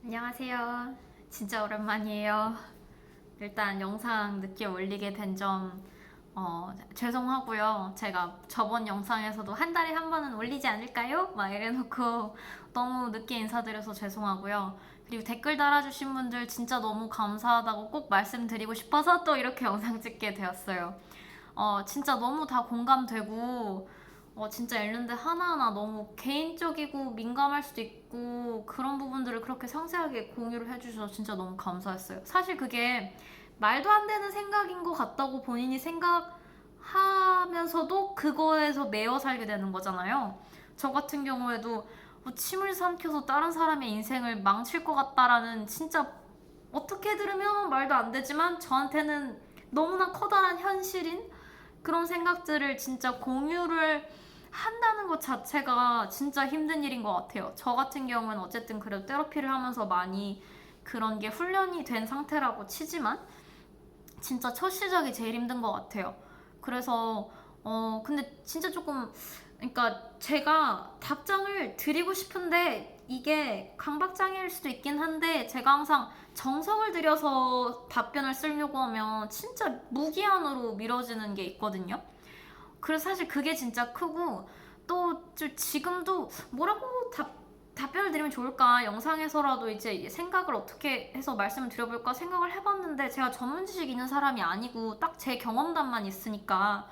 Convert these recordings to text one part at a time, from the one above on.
안녕하세요. 진짜 오랜만이에요. 일단 영상 늦게 올리게 된 점 죄송하고요. 제가 저번 영상에서도 한 달에 한 번은 올리지 않을까요? 막 이래놓고 너무 늦게 인사드려서 죄송하고요. 그리고 댓글 달아주신 분들 진짜 너무 감사하다고 꼭 말씀드리고 싶어서 또 이렇게 영상 찍게 되었어요. 진짜 너무 다 공감되고 진짜 앨런드 하나하나 너무 개인적이고 민감할 수도 있고 그런 부분들을 그렇게 상세하게 공유를 해주셔서 진짜 너무 감사했어요. 사실 그게 말도 안 되는 생각인 것 같다고 본인이 생각하면서도 그거에서 매여 살게 되는 거잖아요. 저 같은 경우에도 침을 삼켜서 다른 사람의 인생을 망칠 것 같다라는 진짜 어떻게 들으면 말도 안 되지만 저한테는 너무나 커다란 현실인 그런 생각들을 진짜 공유를 한다는 것 자체가 진짜 힘든 일인 것 같아요. 저 같은 경우는 어쨌든 그래도 테라피를 하면서 많이 그런 게 훈련이 된 상태라고 치지만 진짜 첫 시작이 제일 힘든 것 같아요. 그래서 근데 진짜 조금 그러니까 제가 답장을 드리고 싶은데 이게 강박장애일 수도 있긴 한데 제가 항상 정성을 들여서 답변을 쓰려고 하면 진짜 무기한으로 미뤄지는 게 있거든요. 그래서 사실 그게 진짜 크고 또 지금도 뭐라고 답변을 드리면 좋을까 영상에서라도 이제 생각을 어떻게 해서 말씀을 드려볼까 생각을 해봤는데 제가 전문 지식 있는 사람이 아니고 딱 제 경험담만 있으니까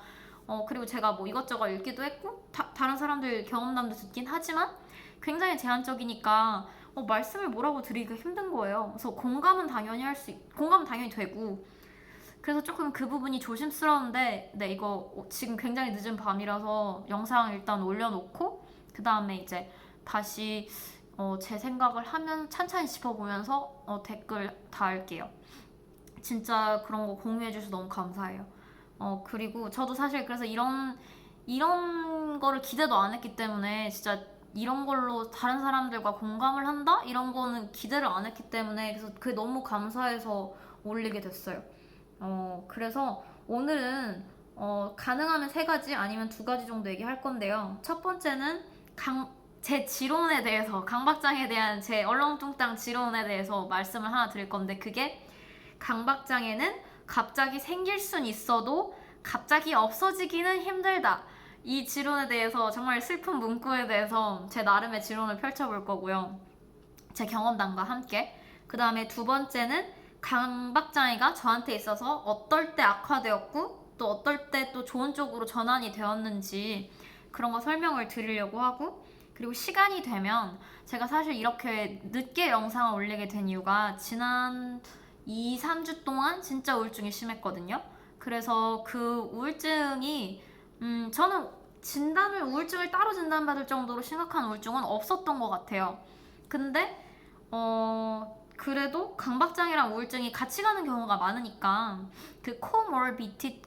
그리고 제가 뭐 이것저것 읽기도 했고 다른 사람들 경험담도 듣긴 하지만 굉장히 제한적이니까 말씀을 뭐라고 드리기가 힘든 거예요. 그래서 공감은 당연히 되고 그래서 조금 그 부분이 조심스러운데 네 이거 지금 굉장히 늦은 밤이라서 영상 일단 올려놓고 그 다음에 이제 다시 제 생각을 하면 찬찬히 짚어보면서 댓글 달게요. 진짜 그런 거 공유해주셔서 너무 감사해요. 그리고 저도 사실 그래서 이런 거를 기대도 안 했기 때문에 진짜 이런 걸로 다른 사람들과 공감을 한다? 이런 거는 기대를 안 했기 때문에 그래서 그게 너무 감사해서 올리게 됐어요. 그래서 오늘은 가능하면 세 가지 아니면 두 가지 정도 얘기할 건데요. 첫 번째는 제 지론에 대해서 강박장애에 대한 제 얼렁뚱땅 지론에 대해서 말씀을 하나 드릴 건데 그게 강박장애는 갑자기 생길 순 있어도 갑자기 없어지기는 힘들다. 이 지론에 대해서 정말 슬픈 문구에 대해서 제 나름의 지론을 펼쳐볼 거고요. 제 경험담과 함께. 그 다음에 두 번째는 강박장애가 저한테 있어서 어떨 때 악화되었고 또 어떨 때 또 좋은 쪽으로 전환이 되었는지 그런 거 설명을 드리려고 하고 그리고 시간이 되면 제가 사실 이렇게 늦게 영상을 올리게 된 이유가 지난 2, 3주 동안 진짜 우울증이 심했거든요. 그래서 그 우울증이 저는 우울증을 따로 진단받을 정도로 심각한 우울증은 없었던 것 같아요. 근데 그래도 강박장애랑 우울증이 같이 가는 경우가 많으니까 그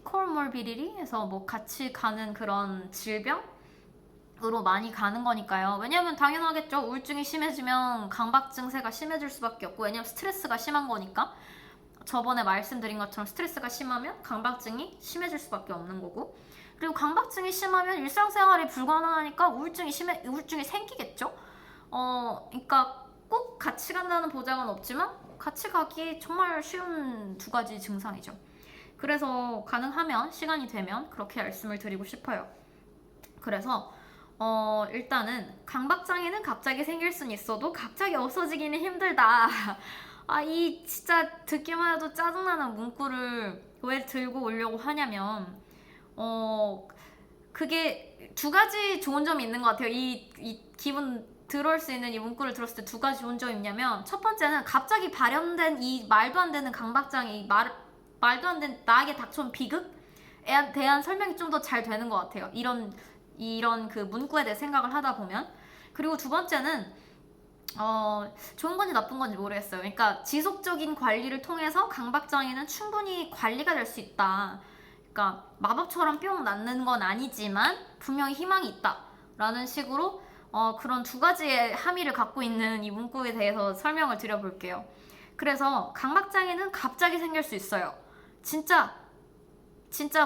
코모비디티에서 뭐 같이 가는 그런 질병으로 많이 가는 거니까요. 왜냐면 당연하겠죠. 우울증이 심해지면 강박 증세가 심해질 수밖에 없고 왜냐면 스트레스가 심한 거니까. 저번에 말씀드린 것처럼 스트레스가 심하면 강박증이 심해질 수밖에 없는 거고 그리고 강박증이 심하면 일상생활이 불가능하니까 우울증이 생기겠죠. 그러니까 꼭 같이 간다는 보장은 없지만 같이 가기 정말 쉬운 두 가지 증상이죠. 그래서 가능하면 시간이 되면 그렇게 말씀을 드리고 싶어요. 그래서 일단은 강박장애는 갑자기 생길 순 있어도 갑자기 없어지기는 힘들다. 이 진짜 듣기만 해도 짜증나는 문구를 왜 들고 오려고 하냐면 그게 두 가지 좋은 점이 있는 것 같아요. 이 기분 들어올 수 있는 이 문구를 들었을 때 두 가지 좋은 점이 있냐면 첫 번째는 갑자기 발현된 이 말도 안 되는 강박장애, 말도 안 되는 나에게 닥쳐온 비극에 대한 설명이 좀 더 잘 되는 것 같아요. 이런 그 문구에 대해 생각을 하다 보면. 그리고 두 번째는 좋은 건지 나쁜 건지 모르겠어요. 그러니까 지속적인 관리를 통해서 강박장애는 충분히 관리가 될 수 있다. 그러니까 마법처럼 뿅 낫는 건 아니지만 분명히 희망이 있다. 라는 식으로 그런 두 가지의 함의를 갖고 있는 이 문구에 대해서 설명을 드려볼게요. 그래서 강박장애는 갑자기 생길 수 있어요. 진짜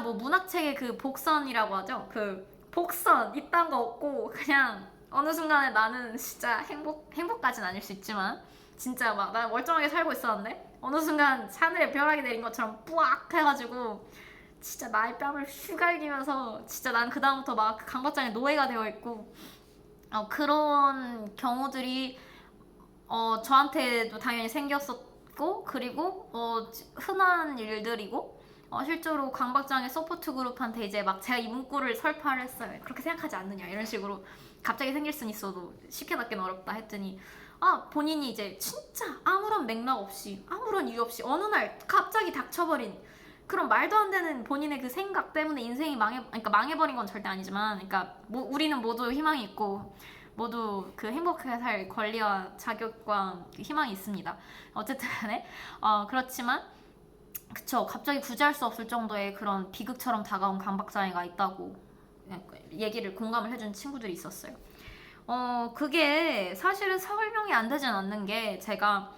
뭐 문학책의 그 복선이라고 하죠. 그 복선 이딴 거 없고 그냥 어느 순간에 나는 진짜 행복까지는 아닐 수 있지만 진짜 막 난 멀쩡하게 살고 있었는데 어느 순간 하늘에 벼락이 내린 것처럼 뿌악 해가지고 진짜 나의 뺨을 휘갈기면서 진짜 난 그다음부터 막 강박장애 노예가 되어 있고 그런 경우들이 저한테도 당연히 생겼었고 그리고 흔한 일들이고 실제로 강박장애 서포트 그룹한테 이제 막 제가 이 문구를 설파를 했어요. 그렇게 생각하지 않느냐 이런 식으로 갑자기 생길 순 있어도 쉽게 낫기는 어렵다 했더니 본인이 이제 진짜 아무런 맥락 없이 아무런 이유 없이 어느 날 갑자기 닥쳐버린 그런 말도 안 되는 본인의 그 생각 때문에 인생이 그러니까 망해버린 건 절대 아니지만 그러니까 우리는 모두 희망이 있고 모두 그 행복하게 살 권리와 자격과 희망이 있습니다. 어쨌든 간에 그렇지만 그쵸 갑자기 구제할 수 없을 정도의 그런 비극처럼 다가온 강박장애가 있다고 얘기를 공감을 해준 친구들이 있었어요. 그게 사실은 설명이 안 되진 않는 게 제가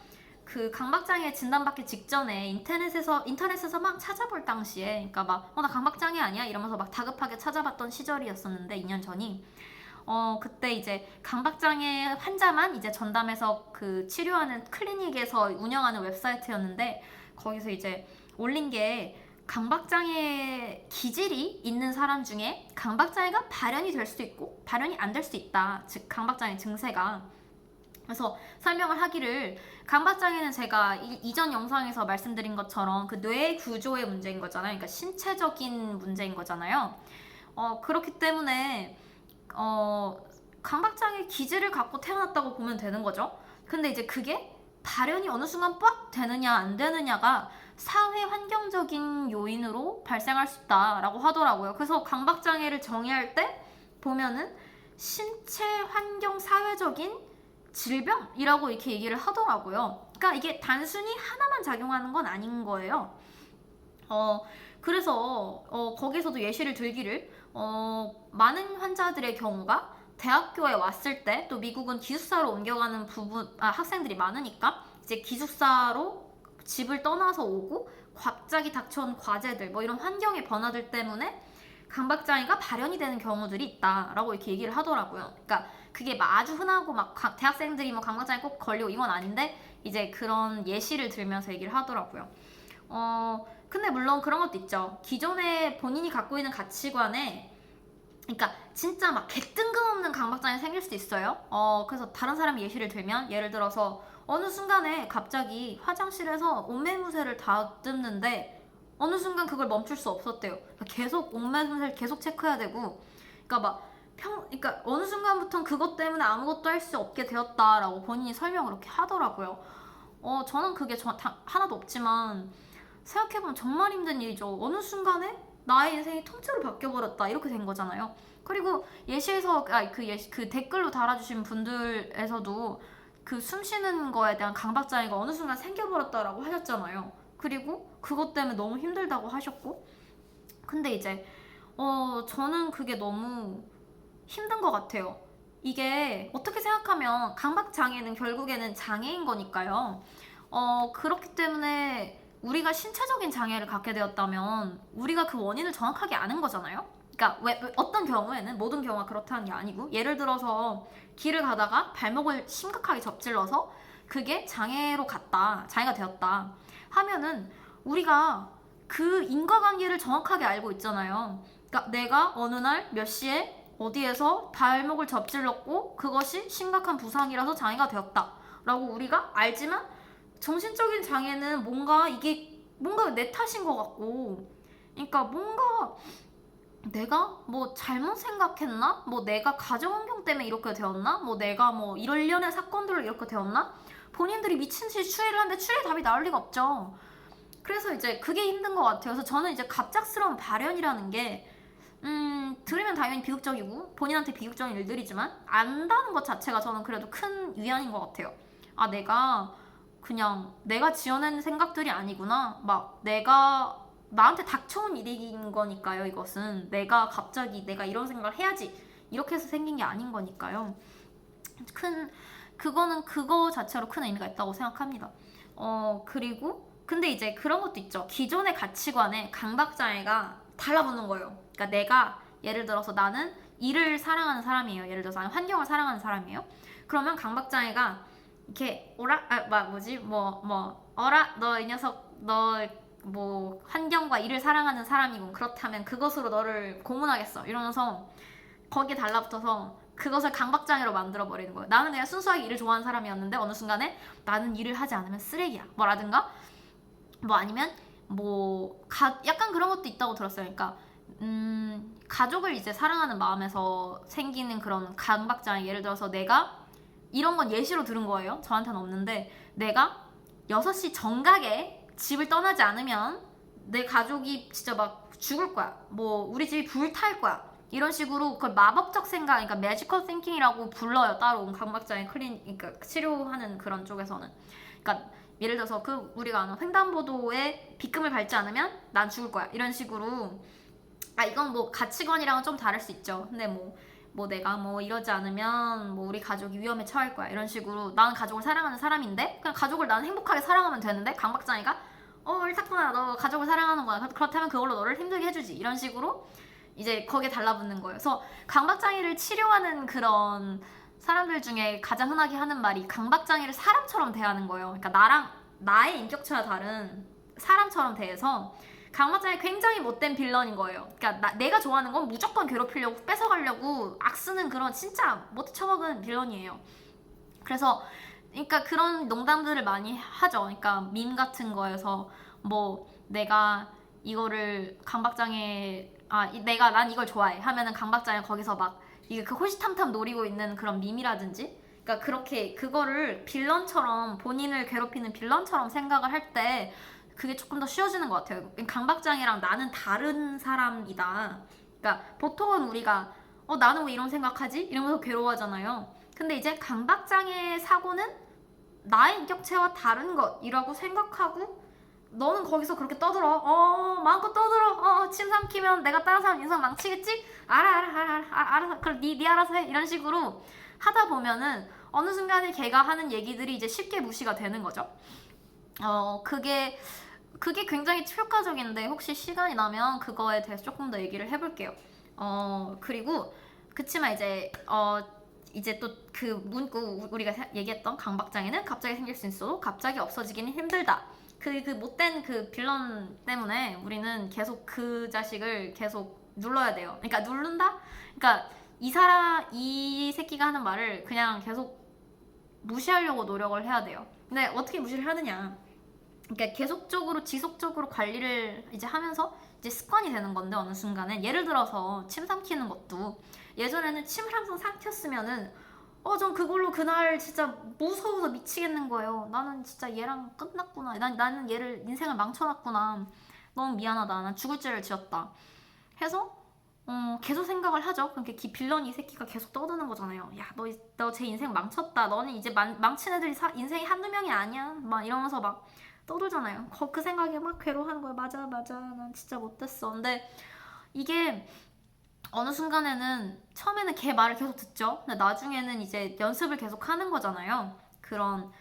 그 강박장애 진단받기 직전에 인터넷에서 막 찾아볼 당시에 그러니까 막 나 강박장애 아니야 이러면서 막 다급하게 찾아봤던 시절이었었는데 2년 전이 그때 이제 강박장애 환자만 이제 전담해서 그 치료하는 클리닉에서 운영하는 웹사이트였는데 거기서 이제 올린 게 강박장애 기질이 있는 사람 중에 강박장애가 발현이 될 수도 있고 발현이 안 될 수도 있다. 즉 강박장애 증세가. 그래서 설명을 하기를 강박장애는 제가 이전 영상에서 말씀드린 것처럼 그 뇌 구조의 문제인 거잖아요. 그러니까 신체적인 문제인 거잖아요. 그렇기 때문에 강박장애 기질을 갖고 태어났다고 보면 되는 거죠. 근데 이제 그게 발현이 어느 순간 빡 되느냐 안 되느냐가 사회 환경적인 요인으로 발생할 수 있다라고 하더라고요. 그래서 강박장애를 정의할 때 보면은 신체 환경 사회적인 질병이라고 이렇게 얘기를 하더라고요. 그러니까 이게 단순히 하나만 작용하는 건 아닌 거예요. 그래서 거기서도 예시를 들기를 많은 환자들의 경우가 대학교에 왔을 때 또 미국은 기숙사로 옮겨가는 학생들이 많으니까 이제 기숙사로 집을 떠나서 오고 갑자기 닥쳐온 과제들 뭐 이런 환경의 변화들 때문에 강박장애가 발현이 되는 경우들이 있다라고 이렇게 얘기를 하더라고요. 그러니까 그게 아주 흔하고 막 대학생들이 뭐 강박장애 꼭 걸리고 이건 아닌데 이제 그런 예시를 들면서 얘기를 하더라고요. 근데 물론 그런 것도 있죠. 기존에 본인이 갖고 있는 가치관에 그러니까 진짜 막 개뜬금없는 강박장애 생길 수도 있어요. 그래서 다른 사람이 예시를 들면 예를 들어서 어느 순간에 갑자기 화장실에서 옷매무새를 다듬는데 어느 순간 그걸 멈출 수 없었대요. 계속 옷매무새를 계속 체크해야 되고 그러니까 그러니까 어느 순간부터는 그것 때문에 아무것도 할 수 없게 되었다라고 본인이 설명을 그렇게 하더라고요. 저는 그게 하나도 없지만 생각해보면 정말 힘든 일이죠. 어느 순간에 나의 인생이 통째로 바뀌어버렸다 이렇게 된 거잖아요. 그리고 예시에서 그 댓글로 달아주신 분들에서도 그 숨쉬는 거에 대한 강박장애가 어느 순간 생겨버렸다라고 하셨잖아요. 그리고 그것 때문에 너무 힘들다고 하셨고 근데 이제 저는 그게 너무 힘든 것 같아요. 이게 어떻게 생각하면 강박장애는 결국에는 장애인 거니까요. 그렇기 때문에 우리가 신체적인 장애를 갖게 되었다면 우리가 그 원인을 정확하게 아는 거잖아요. 그러니까 어떤 경우에는 모든 경우가 그렇다는 게 아니고 예를 들어서 길을 가다가 발목을 심각하게 접질러서 그게 장애가 되었다 하면은 우리가 그 인과관계를 정확하게 알고 있잖아요. 그러니까 내가 어느 날 몇 시에 어디에서 발목을 접질렀고 그것이 심각한 부상이라서 장애가 되었다 라고 우리가 알지만 정신적인 장애는 뭔가 내 탓인 것 같고 그러니까 뭔가 내가 뭐 잘못 생각했나? 뭐 내가 가정환경 때문에 이렇게 되었나? 뭐 내가 뭐 일련의 사건들로 이렇게 되었나? 본인들이 미친 듯이 추리를 하는데 추리의 답이 나올 리가 없죠. 그래서 이제 그게 힘든 것 같아요. 그래서 저는 이제 갑작스러운 발현이라는 게 들으면 당연히 비극적이고 본인한테 비극적인 일들이지만 안다는 것 자체가 저는 그래도 큰 위안인 것 같아요. 내가 지어낸 생각들이 아니구나. 막 나한테 닥쳐온 일인 거니까요. 이것은 내가 이런 생각을 해야지 이렇게 해서 생긴 게 아닌 거니까요. 그거는 그거 자체로 큰 의미가 있다고 생각합니다. 그리고 근데 이제 그런 것도 있죠. 기존의 가치관에 강박장애가 달라붙는 거예요. 그러니까 내가 예를 들어서 나는 일을 사랑하는 사람이에요. 예를 들어서 환경을 사랑하는 사람이에요. 그러면 강박장애가 이렇게 오라 어라 너 이 녀석 너 뭐 환경과 일을 사랑하는 사람이고 그렇다면 그것으로 너를 고문하겠어 이러면서 거기에 달라붙어서 그것을 강박장애로 만들어버리는 거예요. 나는 그냥 순수하게 일을 좋아하는 사람이었는데 어느 순간에 나는 일을 하지 않으면 쓰레기야 뭐라든가 뭐 아니면 약간 그런 것도 있다고 들었어요. 그러니까 가족을 이제 사랑하는 마음에서 생기는 그런 강박장애. 예를 들어서 내가 이런 건 예시로 들은 거예요. 저한테는 없는데 내가 6시 정각에 집을 떠나지 않으면 내 가족이 진짜 막 죽을 거야. 뭐 우리 집이 불탈 거야. 이런 식으로 그걸 마법적 생각, 그러니까 매지컬 띵킹이라고 불러요. 따로 강박장애 그러니까 치료하는 그런 쪽에서는. 그러니까 예를 들어서 우리가 아는 횡단보도에 빗금을 밟지 않으면 난 죽을 거야. 이런 식으로. 이건 뭐 가치관이랑은 좀 다를 수 있죠. 근데 내가 이러지 않으면 우리 가족이 위험에 처할 거야 이런 식으로. 나는 가족을 사랑하는 사람인데 그냥 가족을 나는 행복하게 사랑하면 되는데 강박장애가 옳다구나 너 가족을 사랑하는 거야 그렇다면 그걸로 너를 힘들게 해주지 이런 식으로 이제 거기에 달라붙는 거예요. 그래서 강박장애를 치료하는 그런 사람들 중에 가장 흔하게 하는 말이 강박장애를 사람처럼 대하는 거예요. 그러니까 나의 인격체와 다른 사람처럼 대해서 강박장애 굉장히 못된 빌런인 거예요. 그러니까 내가 좋아하는 건 무조건 괴롭히려고 뺏어가려고 악쓰는 그런 진짜 못 처먹은 빌런이에요. 그래서 그러니까 그런 농담들을 많이 하죠. 그러니까 밈 같은 거에서 내가 이거를 강박장애 난 이걸 좋아해 하면은 강박장애 거기서 막 이게 그 호시탐탐 노리고 있는 그런 밈이라든지 그러니까 그렇게 그거를 빌런처럼 본인을 괴롭히는 빌런처럼 생각을 할 때 그게 조금 더 쉬워지는 것 같아요. 강박장애랑 나는 다른 사람이다. 그러니까 보통은 우리가 나는 왜 이런 생각하지? 이러면서 괴로워하잖아요. 근데 이제 강박장애 사고는 나의 인격체와 다른 것이라고 생각하고 너는 거기서 그렇게 떠들어. 마음껏 떠들어. 침 삼키면 내가 다른 사람 인생 망치겠지? 알아. 그럼 네 알아서 해. 이런 식으로 하다 보면은 어느 순간에 걔가 하는 얘기들이 이제 쉽게 무시가 되는 거죠. 그게 굉장히 효과적인데 혹시 시간이 나면 그거에 대해서 조금 더 얘기를 해볼게요. 그리고 그치만 이제 또 그 문구 우리가 얘기했던 강박장애는 갑자기 생길 수 있어도 갑자기 없어지기는 힘들다. 그 못된 그 빌런 때문에 우리는 계속 그 자식을 계속 눌러야 돼요. 그러니까 누른다? 그러니까 이 새끼가 하는 말을 그냥 계속 무시하려고 노력을 해야 돼요. 근데 어떻게 무시를 하느냐? 그러니까 계속적으로 지속적으로 관리를 이제 하면서 이제 습관이 되는 건데 어느 순간에 예를 들어서 침 삼키는 것도 예전에는 침을 항상 삼켰으면은 전 그걸로 그날 진짜 무서워서 미치겠는 거예요. 나는 진짜 얘랑 끝났구나. 나는 얘를 인생을 망쳐놨구나. 너무 미안하다. 난 죽을 죄를 지었다. 해서 계속 생각을 하죠. 그렇게 빌런이 새끼가 계속 떠드는 거잖아요. 야, 너 제 인생 망쳤다. 너는 이제 망친 애들이 인생이 한두 명이 아니야. 막 이러면서 막 떠들잖아요. 그 생각에 막 괴로워하는 거예요. 맞아. 난 진짜 못됐어. 근데 이게 어느 순간에는 처음에는 걔 말을 계속 듣죠. 근데 나중에는 이제 연습을 계속 하는 거잖아요. 그런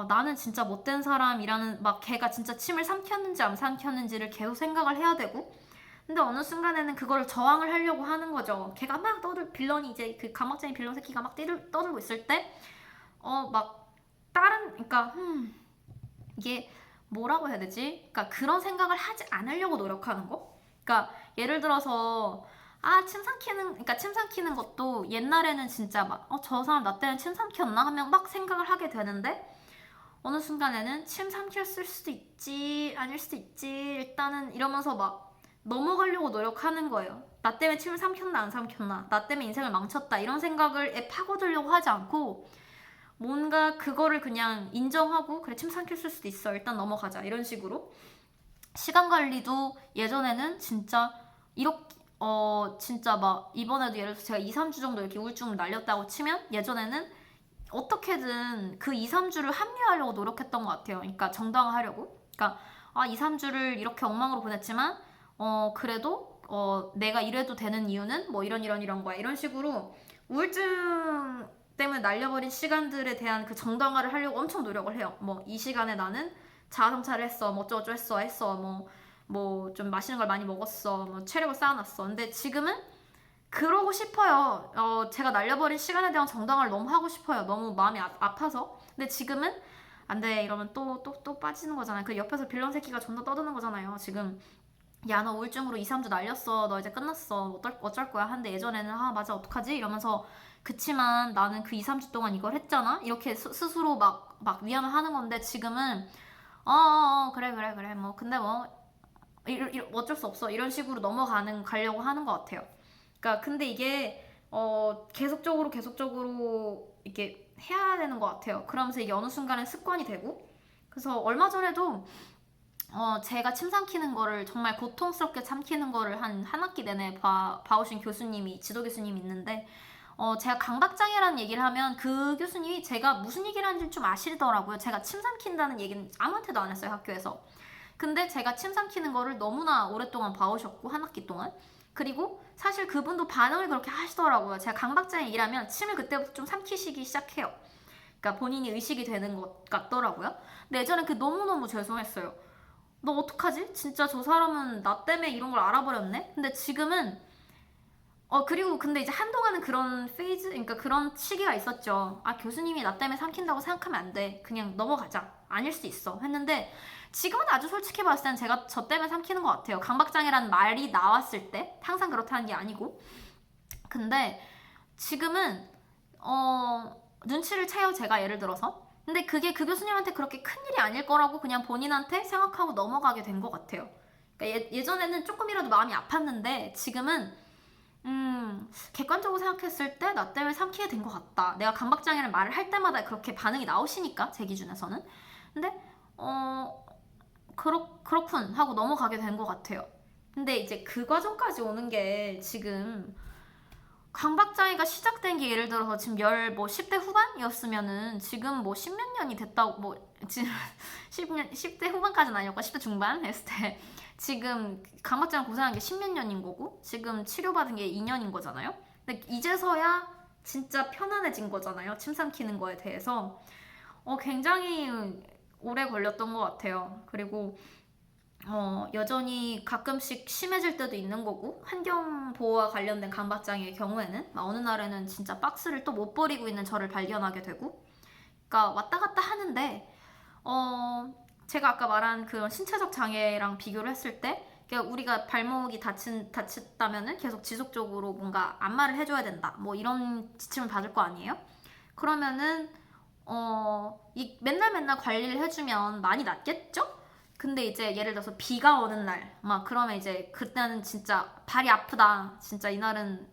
나는 진짜 못된 사람이라는 막 걔가 진짜 침을 삼켰는지 안 삼켰는지를 계속 생각을 해야 되고 근데 어느 순간에는 그거를 저항을 하려고 하는 거죠. 걔가 막 빌런이 이제 그 강박장애 빌런 새끼가 막 떠들고 있을 때 막 그러니까 이게 뭐라고 해야 되지? 그러니까 그런 생각을 하지 않으려고 노력하는 거? 그러니까 예를 들어서 침 삼키는 것도 옛날에는 진짜 막 저 사람 나 때문에 침 삼켰나 하면 막 생각을 하게 되는데 어느 순간에는 침 삼켰을 수도 있지 아닐 수도 있지 일단은 이러면서 막 넘어가려고 노력하는 거예요. 나 때문에 침을 삼켰나 안 삼켰나 나 때문에 인생을 망쳤다 이런 생각을 파고들려고 하지 않고 뭔가 그거를 그냥 인정하고 그래 침 삼켰을 수도 있어 일단 넘어가자 이런 식으로 시간 관리도 예전에는 진짜 이렇게 진짜 막 이번에도 예를 들어서 제가 2-3주 정도 이렇게 우울증을 날렸다고 치면 예전에는 어떻게든 그 2-3주를 합리화하려고 노력했던 것 같아요. 그러니까 정당화하려고. 그러니까 2-3주를 이렇게 엉망으로 보냈지만 그래도 내가 이래도 되는 이유는 뭐 이런 거야. 이런 식으로 우울증 때문에 날려버린 시간들에 대한 그 정당화를 하려고 엄청 노력을 해요. 이 시간에 나는 자아성찰을 했어. 어쩌고 했어. 좀 맛있는 걸 많이 먹었어. 체력을 쌓아놨어. 근데 지금은 그러고 싶어요. 제가 날려버린 시간에 대한 정당화를 너무 하고 싶어요. 너무 마음이 아파서. 근데 지금은 안 돼. 이러면 또 빠지는 거잖아요. 그 옆에서 빌런 새끼가 존나 떠드는 거잖아요. 지금 야, 너 우울증으로 2, 3주 날렸어. 너 이제 끝났어. 어쩔 거야. 하는데 예전에는 아, 맞아. 어떡하지? 이러면서 그치만 나는 그 2, 3주 동안 이걸 했잖아? 이렇게 스스로 막 위안을 하는 건데 지금은 그래. 뭐 근데 뭐 어쩔 수 없어. 이런 식으로 가려고 하는 것 같아요. 그러니까 근데 이게 계속적으로 이렇게 해야 되는 것 같아요. 그러면서 이게 어느 순간에 습관이 되고 그래서 얼마 전에도 제가 침 삼키는 거를 정말 고통스럽게 삼키는 거를 한 학기 내내 봐오신 지도 교수님이 있는데 제가 강박장애라는 얘기를 하면 그 교수님이 제가 무슨 얘기를 하는지 좀 아시더라고요. 제가 침 삼킨다는 얘기는 아무한테도 안 했어요, 학교에서. 근데 제가 침 삼키는 거를 너무나 오랫동안 봐오셨고, 한 학기 동안. 그리고 사실 그분도 반응을 그렇게 하시더라고요. 제가 강박장애 얘기라면 침을 그때부터 좀 삼키시기 시작해요. 그러니까 본인이 의식이 되는 것 같더라고요. 근데 예전에 그 너무너무 죄송했어요. 너 어떡하지? 진짜 저 사람은 나 때문에 이런 걸 알아버렸네? 근데 지금은 그리고 근데 이제 한동안은 그런 페이즈, 그러니까 그런 시기가 있었죠. 아, 교수님이 나 때문에 삼킨다고 생각하면 안 돼. 그냥 넘어가자. 아닐 수 있어. 했는데 지금은 아주 솔직히 봤을 땐 제가 저 때문에 삼키는 것 같아요. 강박장애라는 말이 나왔을 때 항상 그렇다는 게 아니고. 근데 지금은 눈치를 채요. 제가 예를 들어서. 근데 그게 그 교수님한테 그렇게 큰일이 아닐 거라고 그냥 본인한테 생각하고 넘어가게 된 것 같아요. 그러니까 예전에는 조금이라도 마음이 아팠는데 지금은 객관적으로 생각했을 때 나 때문에 삼키게 된 것 같다. 내가 강박장애를 말을 할 때마다 그렇게 반응이 나오시니까 제 기준에서는. 근데 그렇군 하고 넘어가게 된 것 같아요. 근데 이제 그 과정까지 오는 게 지금 강박장애가 시작된 게 예를 들어서 지금 10대 후반이었으면은 지금 뭐 십몇 년이 됐다고 지금 10대 후반까지는 아니었고 10대 중반 했을 때 지금 강박장애 고생한 게 십몇 년인 거고 지금 치료받은 게 2년인 거잖아요. 근데 이제서야 진짜 편안해진 거잖아요. 침 삼키는 거에 대해서. 굉장히 오래 걸렸던 것 같아요. 그리고 여전히 가끔씩 심해질 때도 있는 거고 환경보호와 관련된 강박장애의 경우에는 어느 날에는 진짜 박스를 또 못 버리고 있는 저를 발견하게 되고 그러니까 왔다 갔다 하는데 제가 아까 말한 그런 신체적 장애랑 비교를 했을 때 그러니까 우리가 발목이 다쳤다면은 계속 지속적으로 뭔가 안마를 해줘야 된다 뭐 이런 지침을 받을 거 아니에요? 그러면은 맨날 관리를 해주면 많이 낫겠죠? 근데 이제 예를 들어서 비가 오는 날, 막 그러면 이제 그때는 진짜 발이 아프다. 진짜 이날은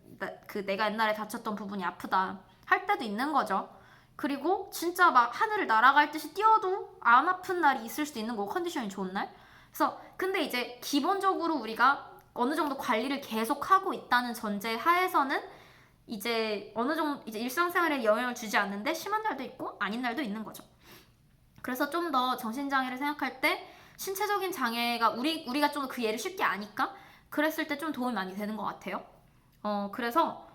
내가 옛날에 다쳤던 부분이 아프다. 할 때도 있는 거죠. 그리고 진짜 막 하늘을 날아갈 듯이 뛰어도 안 아픈 날이 있을 수도 있는 거고, 컨디션이 좋은 날. 그래서 근데 이제 기본적으로 우리가 어느 정도 관리를 계속하고 있다는 전제 하에서는 이제 어느 정도 이제 일상생활에 영향을 주지 않는데 심한 날도 있고 아닌 날도 있는 거죠. 그래서 좀 더 정신장애를 생각할 때 신체적인 장애가 우리가 좀 그 예를 쉽게 아니까 그랬을 때 좀 도움이 많이 되는 것 같아요. 그래서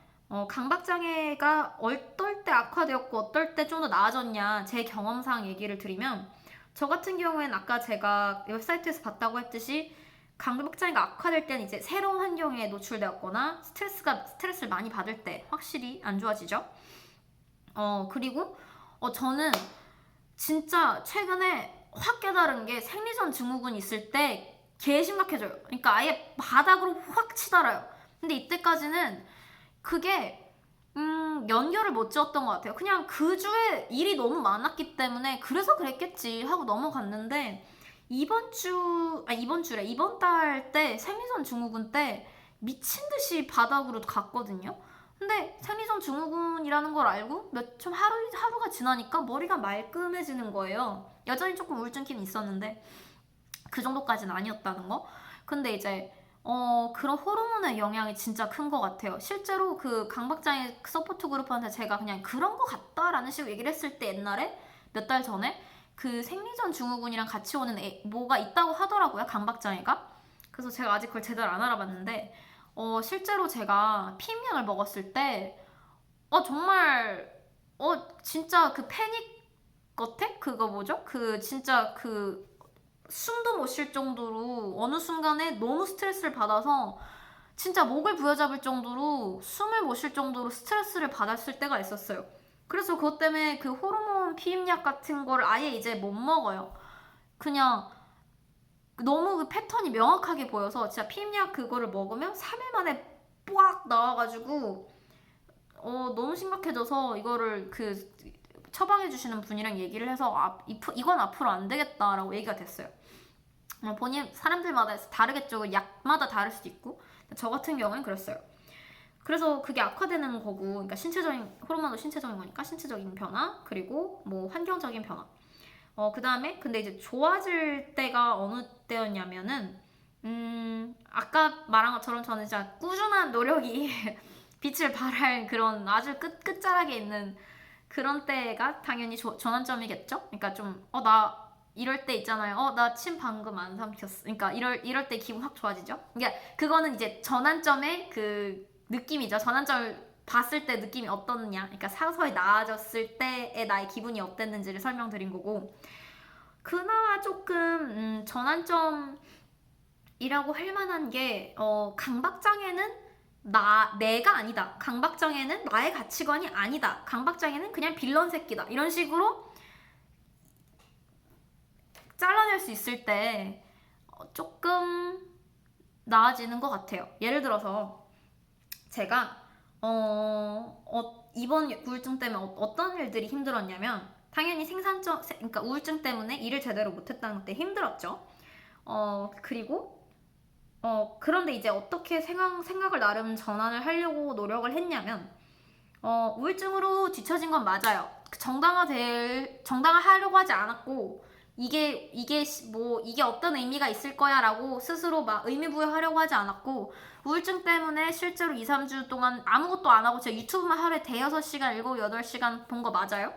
강박장애가 어떨 때 악화되었고 어떨 때 좀 더 나아졌냐 제 경험상 얘기를 드리면 저 같은 경우에는 아까 제가 웹사이트에서 봤다고 했듯이 강박장애가 악화될 때는 이제 새로운 환경에 노출되었거나 스트레스를 많이 받을 때 확실히 안 좋아지죠. 그리고 저는 진짜 최근에 확 깨달은 게 생리전 증후군 있을 때 개 심각해져요. 그러니까 아예 바닥으로 확 치달아요. 근데 이때까지는 그게 연결을 못 지었던 것 같아요. 그냥 그 주에 일이 너무 많았기 때문에 그래서 그랬겠지 하고 넘어갔는데 이번 달 때 생리전 증후군 때 미친 듯이 바닥으로 갔거든요. 근데 생리전 증후군이라는 걸 알고 좀 하루가 지나니까 머리가 말끔해지는 거예요. 여전히 조금 우울증기는 있었는데 그 정도까지는 아니었다는 거. 근데 이제 그런 호르몬의 영향이 진짜 큰 것 같아요. 실제로 그 강박장애 서포트 그룹한테 제가 그냥 그런 것 같다라는 식으로 얘기를 했을 때 옛날에 몇 달 전에 그 생리전 증후군이랑 같이 오는 뭐가 있다고 하더라고요. 강박장애가. 그래서 제가 아직 그걸 제대로 안 알아봤는데 실제로 제가 피임약을 먹었을 때 정말 진짜 그 패닉 어택? 그거 뭐죠? 그 진짜 숨도 못 쉴 정도로 어느 순간에 너무 스트레스를 받아서 진짜 목을 부여잡을 정도로 숨을 못 쉴 정도로 스트레스를 받았을 때가 있었어요. 그래서 그것 때문에 그 호르몬 피임약 같은 걸 아예 이제 못 먹어요. 그냥 너무 그 패턴이 명확하게 보여서 진짜 피임약 그거를 먹으면 3일 만에 빡 나와가지고 너무 심각해져서 이거를 그 처방해 주시는 분이랑 얘기를 해서 이건 앞으로 안 되겠다라고 얘기가 됐어요. 본인 사람들마다 다르겠죠. 약마다 다를 수도 있고 저 같은 경우는 그랬어요. 그래서 그게 악화되는 거고, 그러니까 신체적인 호르몬도 신체적인 거니까 신체적인 변화 그리고 뭐 환경적인 변화. 그 다음에 근데 이제 좋아질 때가 어느 때였냐면은 아까 말한 것처럼 저는 진짜 꾸준한 노력이 빛을 발할 그런 아주 끝자락에 있는 그런 때가 당연히 전환점이겠죠. 그러니까 좀 나 이럴 때 있잖아요. 나 침 방금 안 삼켰어. 그러니까 이럴 때 기분 확 좋아지죠. 그러니까 그거는 이제 전환점의 그 느낌이죠. 전환점을 봤을 때 느낌이 어떻냐. 그러니까 서서히 나아졌을 때의 나의 기분이 어땠는지를 설명드린 거고. 그나마 조금 전환점이라고 할 만한 게 강박장애는 내가 아니다. 강박장애는 나의 가치관이 아니다. 강박장애는 그냥 빌런 새끼다. 이런 식으로 잘라낼 수 있을 때 조금 나아지는 것 같아요. 예를 들어서 제가 이번 우울증 때문에 어떤 일들이 힘들었냐면 당연히 그러니까 우울증 때문에 일을 제대로 못했다는 때 힘들었죠. 그리고 그런데 이제 어떻게 생각을 나름 전환을 하려고 노력을 했냐면 우울증으로 뒤처진 건 맞아요. 정당화하려고 하지 않았고 이게 어떤 의미가 있을 거야 라고 스스로 막 의미부여하려고 하지 않았고 우울증 때문에 실제로 2, 3주 동안 아무것도 안 하고 제가 유튜브만 하루에 대여섯 시간 7, 8시간 본 거 맞아요?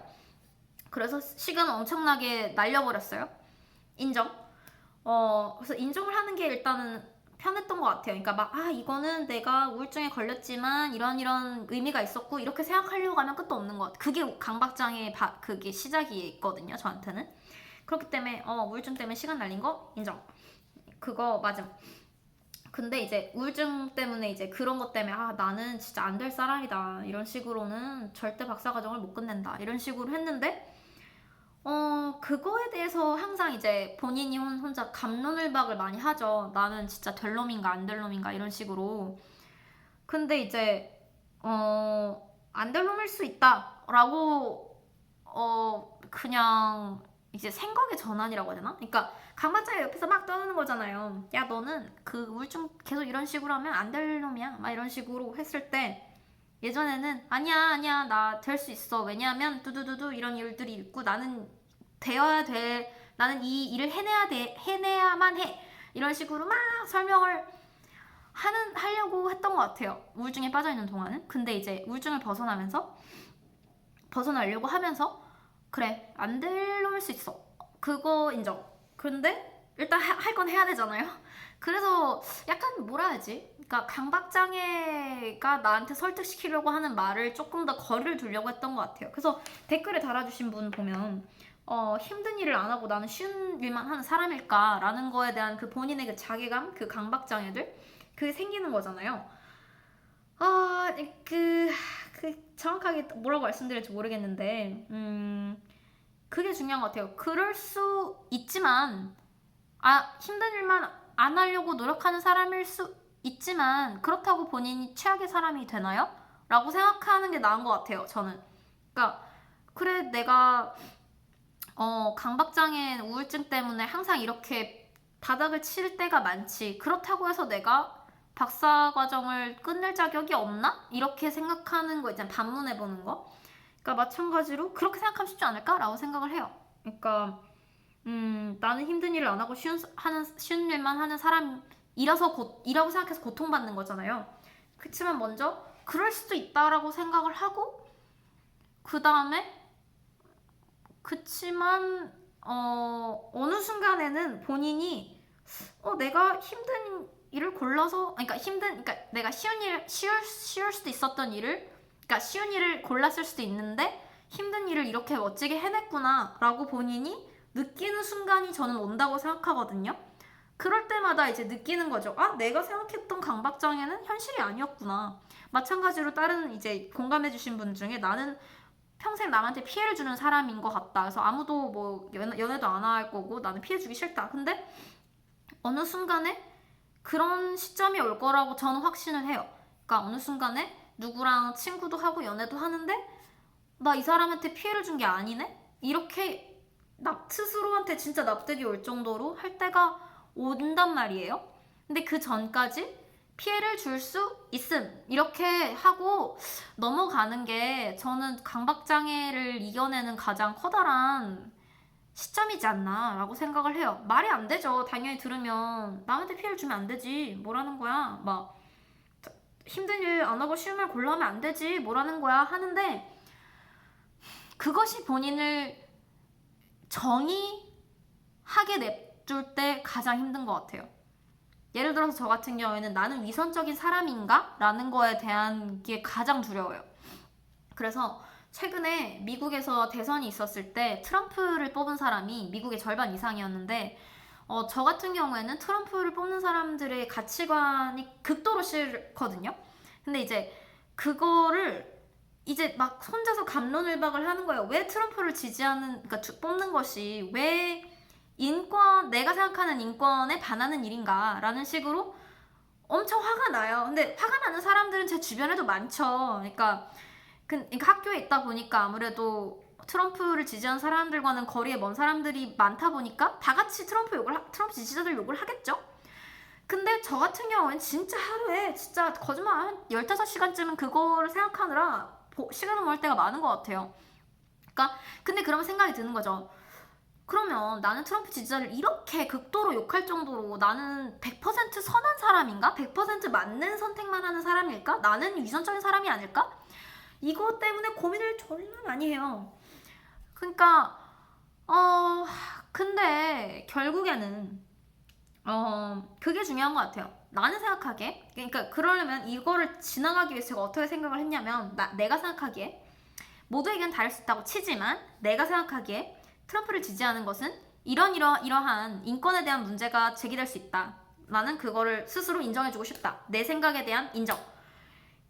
그래서 시간을 엄청나게 날려버렸어요. 인정. 그래서 인정을 하는 게 일단은 편했던 것 같아요. 그러니까 이거는 내가 우울증에 걸렸지만 이런 의미가 있었고 이렇게 생각하려고 하면 끝도 없는 것 같아요. 그게 강박장애의 그게 시작이거든요. 저한테는. 그렇기 때문에 우울증 때문에 시간 날린 거 인정. 그거 맞음. 근데 이제 우울증 때문에 이제 그런 것 때문에 나는 진짜 안 될 사람이다. 이런 식으로는 절대 박사과정을 못 끝낸다. 이런 식으로 했는데 그거에 대해서 항상 이제 본인이 혼자 갑론을박을 많이 하죠. 나는 진짜 될 놈인가 안 될 놈인가 이런 식으로. 근데 이제 안 될 놈일 수 있다라고 그냥 이제 생각의 전환이라고 해야 되나? 그러니까 강박자가 옆에서 막 떠드는 거잖아요. 야 너는 그 우울증 계속 이런 식으로 하면 안 될 놈이야. 막 이런 식으로 했을 때 예전에는 아니야 나 될 수 있어. 왜냐하면 두두두두 이런 일들이 있고 나는 되어야 돼. 나는 이 일을 해내야만 해. 이런 식으로 막 설명을 하려고 했던 것 같아요. 우울증에 빠져있는 동안은. 근데 이제 우울증을 벗어나려고 하면서 그래 안 될 놈일 수 있어. 그거 인정. 그런데 일단 할 건 해야 되잖아요. 그래서 약간 뭐라 해야지? 그러니까 강박장애가 나한테 설득시키려고 하는 말을 조금 더 거리를 두려고 했던 것 같아요. 그래서 댓글에 달아주신 분 보면 힘든 일을 안 하고 나는 쉬운 일만 하는 사람일까? 라는 거에 대한 그 본인의 그 자괴감, 그 강박장애들 그게 생기는 거잖아요. 정확하게 뭐라고 말씀드릴지 모르겠는데 그게 중요한 것 같아요. 그럴 수 있지만 힘든 일만 안 하려고 노력하는 사람일 수 있지만 그렇다고 본인이 최악의 사람이 되나요? 라고 생각하는 게 나은 것 같아요. 저는. 그러니까 그래 내가 강박장애 우울증 때문에 항상 이렇게 바닥을 칠 때가 많지. 그렇다고 해서 내가 박사과정을 끝낼 자격이 없나? 이렇게 생각하는 거 있잖아요. 반문해보는 거. 그러니까 마찬가지로 그렇게 생각하면 쉽지 않을까라고 생각을 해요. 그러니까 나는 힘든 일을 안 하고 쉬운 일만 하는 사람이라고 생각해서 고통받는 거잖아요. 그치만 먼저 그럴 수도 있다라고 생각을 하고 그 다음에 그치만 어느 순간에는 본인이 내가 힘든 일을 골라서 그러니까 내가 쉬울 수도 있었던 일을 그러니까 쉬운 일을 골랐을 수도 있는데 힘든 일을 이렇게 멋지게 해냈구나 라고 본인이 느끼는 순간이 저는 온다고 생각하거든요. 그럴 때마다 이제 느끼는 거죠. 내가 생각했던 강박장애는 현실이 아니었구나. 마찬가지로 다른 이제 공감해주신 분 중에 나는 평생 남한테 피해를 주는 사람인 것 같다. 그래서 아무도 뭐 연애도 안 할 거고 나는 피해 주기 싫다. 근데 어느 순간에 그런 시점이 올 거라고 저는 확신을 해요. 그러니까 어느 순간에 누구랑 친구도 하고 연애도 하는데 나 이 사람한테 피해를 준 게 아니네? 이렇게 스스로한테 진짜 납득이 올 정도로 할 때가 온단 말이에요. 근데 그 전까지 피해를 줄 수 있음 이렇게 하고 넘어가는 게 저는 강박장애를 이겨내는 가장 커다란 시점이지 않나 라고 생각을 해요. 말이 안 되죠. 당연히 들으면 남한테 피해를 주면 안 되지 뭐라는 거야, 막 힘든 일 안 하고 쉬운 말 골라 하면 안 되지 뭐라는 거야 하는데, 그것이 본인을 정의하게 냅둘 때 가장 힘든 것 같아요. 예를 들어서 저 같은 경우에는 나는 위선적인 사람인가? 라는 거에 대한 게 가장 두려워요. 그래서 최근에 미국에서 대선이 있었을 때 트럼프를 뽑은 사람이 미국의 절반 이상이었는데 저 같은 경우에는 트럼프를 뽑는 사람들의 가치관이 극도로 싫거든요. 근데 이제 그거를 이제 막 혼자서 갑론을박을 하는 거예요. 왜 트럼프를 지지하는, 그러니까 뽑는 것이 왜 내가 생각하는 인권에 반하는 일인가 라는 식으로 엄청 화가 나요. 근데 화가 나는 사람들은 제 주변에도 많죠. 그러니까 학교에 있다 보니까 아무래도 트럼프를 지지하는 사람들과는 거리에 먼 사람들이 많다 보니까 다 같이 트럼프 지지자들 욕을 하겠죠? 근데 저 같은 경우는 진짜 하루에 진짜 거짓말 한 15시간쯤은 그거를 생각하느라 시간을 모을 때가 많은 것 같아요. 그러니까 근데 그러면 생각이 드는 거죠. 그러면 나는 트럼프 지지자를 이렇게 극도로 욕할 정도로 나는 100% 선한 사람인가? 100% 맞는 선택만 하는 사람일까? 나는 위선적인 사람이 아닐까? 이것 때문에 고민을 졸라 많이 해요. 그러니까 근데 결국에는 그게 중요한 것 같아요. 나는 생각하기에, 그러니까 그러려면 이거를 지나가기 위해서 제가 어떻게 생각을 했냐면 내가 생각하기에 모두에겐 다를 수 있다고 치지만 내가 생각하기에 트럼프를 지지하는 것은 이러한 인권에 대한 문제가 제기될 수 있다. 나는 그거를 스스로 인정해주고 싶다. 내 생각에 대한 인정.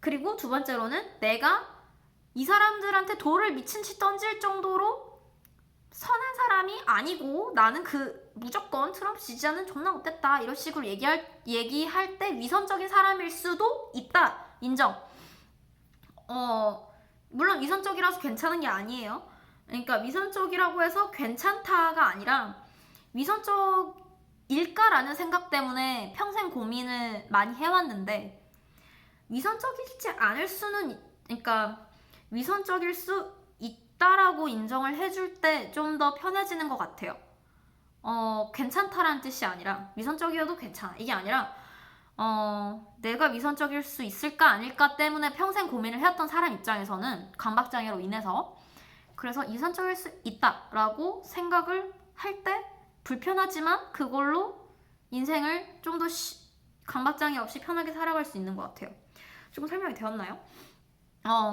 그리고 두 번째로는 내가 이 사람들한테 돌을 미친 듯이 던질 정도로 선한 사람이 아니고 나는 무조건 트럼프 지지자는 존나 못됐다 이런 식으로 얘기할 때 위선적인 사람일 수도 있다. 인정. 물론 위선적이라서 괜찮은 게 아니에요. 그러니까 위선적이라고 해서 괜찮다가 아니라 위선적일까라는 생각 때문에 평생 고민을 많이 해왔는데, 위선적이지 않을 수는, 그러니까 위선적일 수 있다라고 인정을 해줄 때 좀 더 편해지는 것 같아요. 괜찮다라는 뜻이 아니라 위선적이어도 괜찮아 이게 아니라 내가 위선적일 수 있을까 아닐까 때문에 평생 고민을 해왔던 사람 입장에서는 강박장애로 인해서 그래서 위선적일 수 있다라고 생각을 할 때 불편하지만 그걸로 인생을 좀 더 강박장애 없이 편하게 살아갈 수 있는 것 같아요. 조금 설명이 되었나요?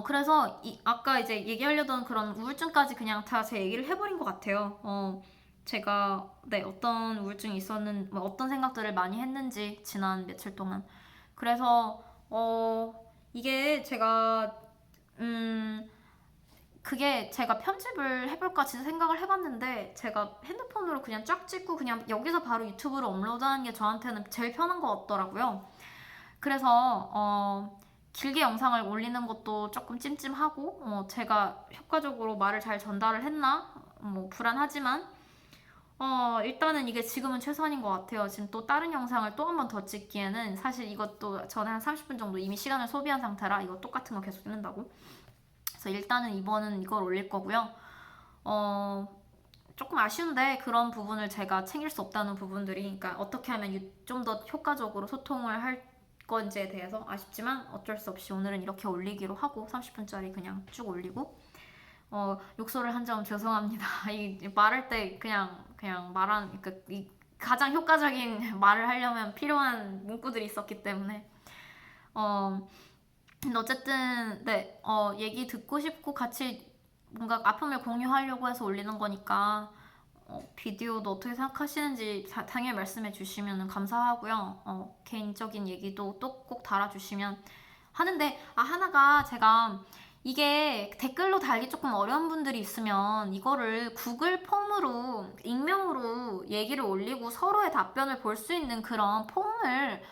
그래서 아까 이제 얘기하려던 그런 우울증까지 그냥 다 제 얘기를 해버린 것 같아요. 제가 어떤 우울증이 뭐 어떤 생각들을 많이 했는지 지난 며칠 동안. 그래서 이게 그게 제가 편집을 해볼까 진짜 생각을 해봤는데 제가 핸드폰으로 그냥 쫙 찍고 그냥 여기서 바로 유튜브로 업로드하는 게 저한테는 제일 편한 것 같더라고요. 그래서 길게 영상을 올리는 것도 조금 찜찜하고 제가 효과적으로 말을 잘 전달을 했나 뭐 불안하지만 일단은 이게 지금은 최선인 것 같아요. 지금 또 다른 영상을 또 한 번 더 찍기에는 사실 이것도 전에 한 30분 정도 이미 시간을 소비한 상태라 이거 똑같은 거 계속 찍는다고. 그래서 일단은 이번은 이걸 올릴 거고요. 조금 아쉬운데 그런 부분을 제가 챙길 수 없다는 부분들이, 그러니까 어떻게 하면 좀 더 효과적으로 소통을 할 건지에 대해서 아쉽지만 어쩔 수 없이 오늘은 이렇게 올리기로 하고 30분짜리 그냥 쭉 올리고 욕설을 한 점 죄송합니다. 이 말할 때 그냥 그러니까 이 가장 효과적인 말을 하려면 필요한 문구들이 있었기 때문에 근데 어쨌든 얘기 듣고 싶고 같이 뭔가 아픔을 공유하려고 해서 올리는 거니까 비디오도 어떻게 생각하시는지 당연히 말씀해 주시면 감사하고요. 개인적인 얘기도 또 꼭 달아주시면 하는데, 하나가 제가 이게 댓글로 달기 조금 어려운 분들이 있으면 이거를 구글 폼으로 익명으로 얘기를 올리고 서로의 답변을 볼 수 있는 그런 폼을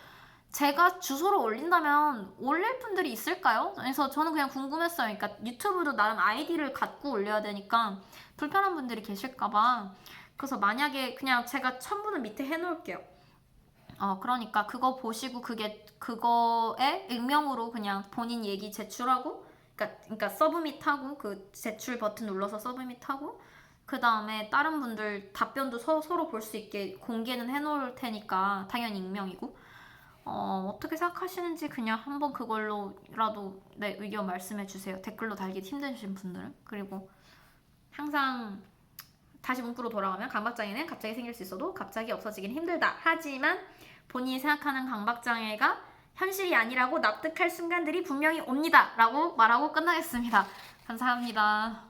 제가 주소로 올린다면 올릴 분들이 있을까요? 그래서 저는 그냥 궁금했어요. 그러니까 유튜브도 나름 아이디를 갖고 올려야 되니까 불편한 분들이 계실까봐. 그래서 만약에 그냥 제가 첨부는 밑에 해놓을게요. 그러니까 그거 보시고 그거에 익명으로 그냥 본인 얘기 제출하고, 그러니까 서브밋하고 그 제출 버튼 눌러서 서브밋하고, 그 다음에 다른 분들 답변도 서로 볼 수 있게 공개는 해놓을 테니까 당연히 익명이고. 어떻게 생각하시는지 그냥 한번 그걸로라도 네, 의견 말씀해 주세요. 댓글로 달기 힘드신 분들은. 그리고 항상 다시 문구로 돌아가면 강박장애는 갑자기 생길 수 있어도 갑자기 없어지긴 힘들다. 하지만 본인이 생각하는 강박장애가 현실이 아니라고 납득할 순간들이 분명히 옵니다. 라고 말하고 끝나겠습니다. 감사합니다.